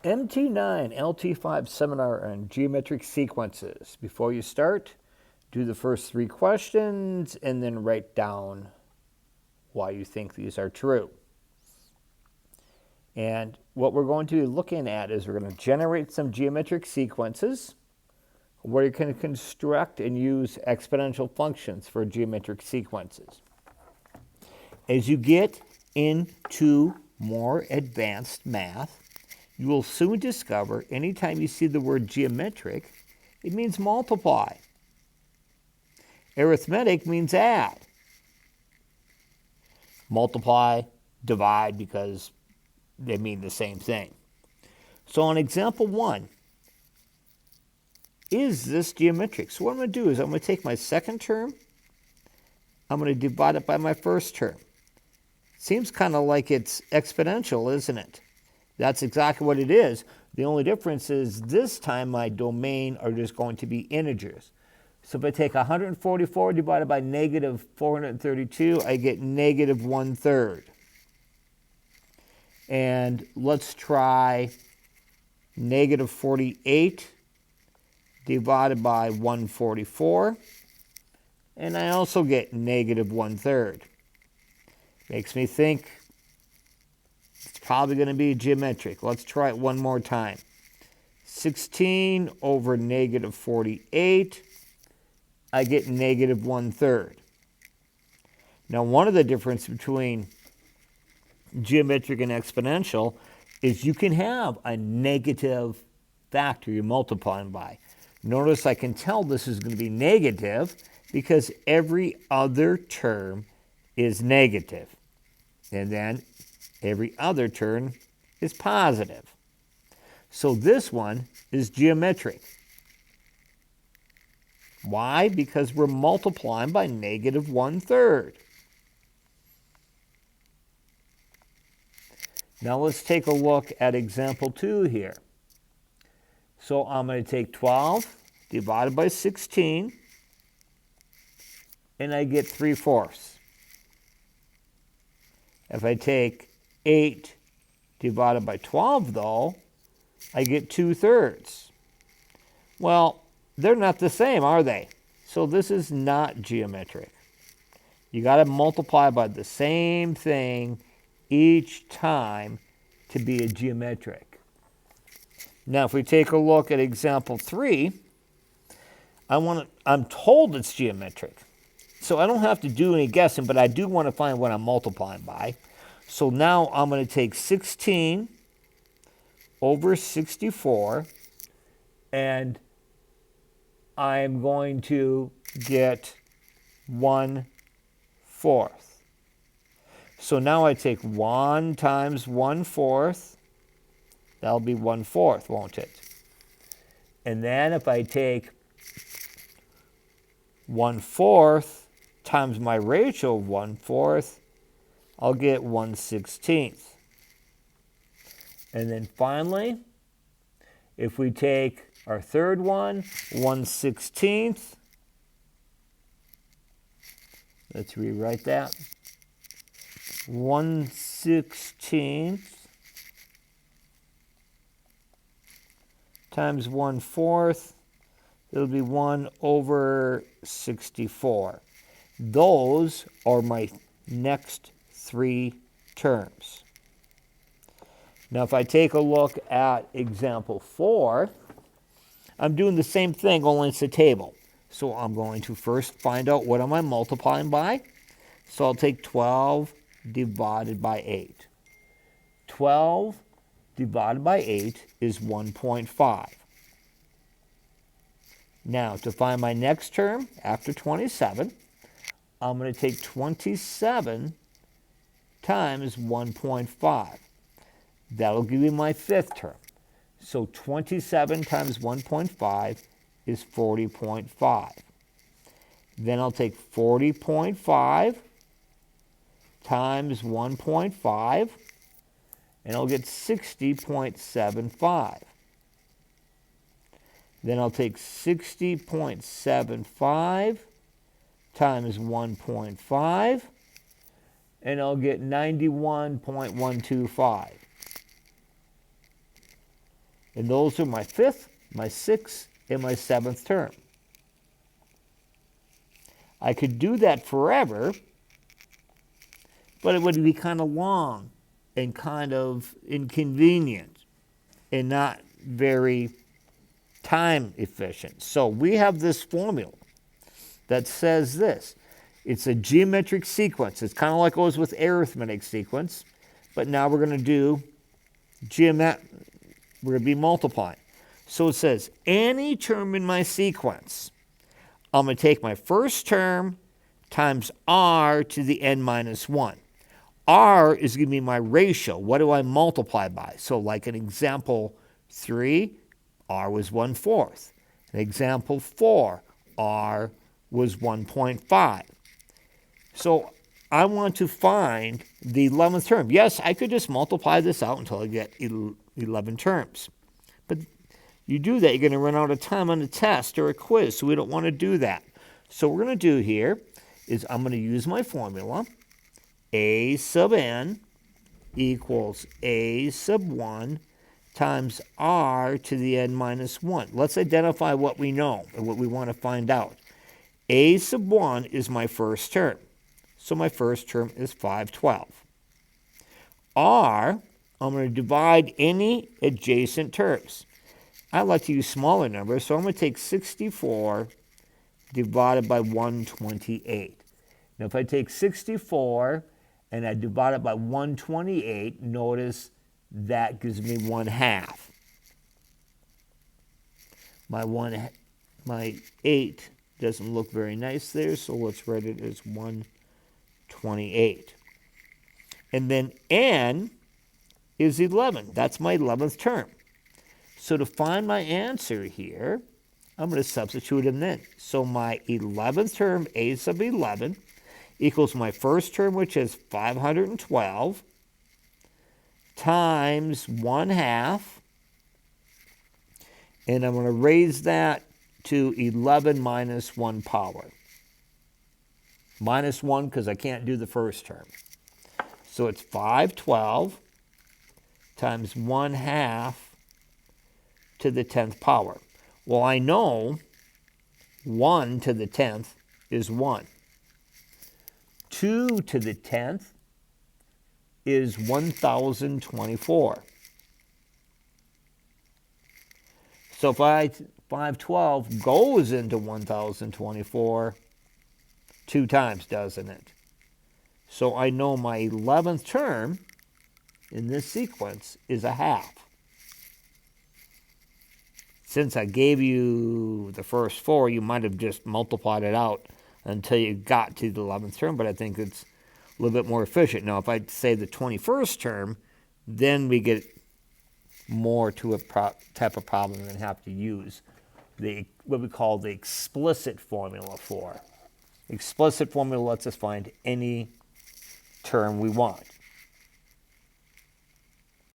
MT9 LT5 seminar on geometric sequences. Before you start, do the first 3 questions and then write down why you think these are true. And what we're going to be looking at is we're going to generate some geometric sequences where you can construct and use exponential functions for geometric sequences. As you get into more advanced math, you will soon discover anytime you see the word geometric, it means multiply. Arithmetic means add. Multiply, divide, because they mean the same thing. So on example 1, is this geometric? So what I'm going to do is I'm going to take my second term, I'm going to divide it by my first term. Seems kind of like it's exponential, isn't it? That's exactly what it is. The only difference is this time my domain are just going to be integers. So if I take 144 divided by negative 432, I get negative 1/3. And let's try negative 48 divided by 144. And I also get negative 1/3. Makes me think it's probably going to be geometric. Let's try it one more time. 16 over negative 48, I get negative 1/3. Now, one of the differences between geometric and exponential is you can have a negative factor you're multiplying by. Notice I can tell this is going to be negative because every other term is negative. And then every other term is positive. So this one is geometric. Why? Because we're multiplying by negative 1/3. Now let's take a look at example 2 here. So I'm going to take 12 divided by 16, and I get 3/4. If I take 8 divided by 12, though, I get 2/3. Well, they're not the same, are they? So this is not geometric. You got to multiply by the same thing each time to be a geometric. Now, if we take a look at example 3, I'm told it's geometric. So I don't have to do any guessing, but I do want to find what I'm multiplying by. So now I'm going to take 16 over 64, and I'm going to get 1/4. So now I take 1 times 1/4. That'll be 1/4, won't it? And then if I take 1/4 times my ratio of 1/4, I'll get 1/16. And then finally, if we take our third one, 1/16, let's rewrite that. 1/16 times 1/4, it'll be 1/64. Those are my next 3 terms. Now, if I take a look at example 4, I'm doing the same thing, only it's a table. So I'm going to first find out what am I multiplying by. So I'll take 12 divided by 8. 12 divided by 8 is 1.5. Now, to find my next term after 27, I'm going to take 27 times 1.5. That'll give me my 5th term. So 27 times 1.5 is 40.5. Then I'll take 40.5 times 1.5, and I'll get 60.75. Then I'll take 60.75 times 1.5, and I'll get 91.125. And those are my 5th, my 6th, and my 7th term. I could do that forever, but it would be kind of long and kind of inconvenient and not very time efficient. So we have this formula that says this. It's a geometric sequence. It's kind of like it was with arithmetic sequence, but now we're going to do we're going to be multiplying. So it says any term in my sequence, I'm going to take my first term times r to the n minus 1. R is going to be my ratio. What do I multiply by? So like in example 3, r was 1/4. In example 4, r was 1.5. So I want to find the 11th term. Yes, I could just multiply this out until I get 11 terms. But you do that, you're going to run out of time on a test or a quiz, so we don't want to do that. So what we're going to do here is I'm going to use my formula. A sub n equals a sub 1 times r to the n minus 1. Let's identify what we know and what we want to find out. A sub 1 is my first term. So my first term is 5/12. R, I'm going to divide any adjacent terms. I like to use smaller numbers, so I'm going to take 64 divided by 128. Now if I take 64 and I divide it by 128, notice that gives me 1/2. My 8 doesn't look very nice there, so let's write it as 128. And then n is 11. That's my 11th term. So to find my answer here, I'm going to substitute them in. So my 11th term, a sub 11, equals my first term, which is 512, times 1/2. And I'm going to raise that to 11 minus 1 power. Minus 1 because I can't do the first term. So it's 512 times 1/2 to the 10th power. Well, I know 1 to the 10th is 1. 2 to the 10th is 1,024. So 512 goes into 1,024 2 times, doesn't it? So I know my 11th term in this sequence is 1/2. Since I gave you the first 4, you might have just multiplied it out until you got to the 11th term, but I think it's a little bit more efficient. Now, if I say the 21st term, then we get more to a type of problem and have to use what we call the explicit formula for. Explicit formula lets us find any term we want.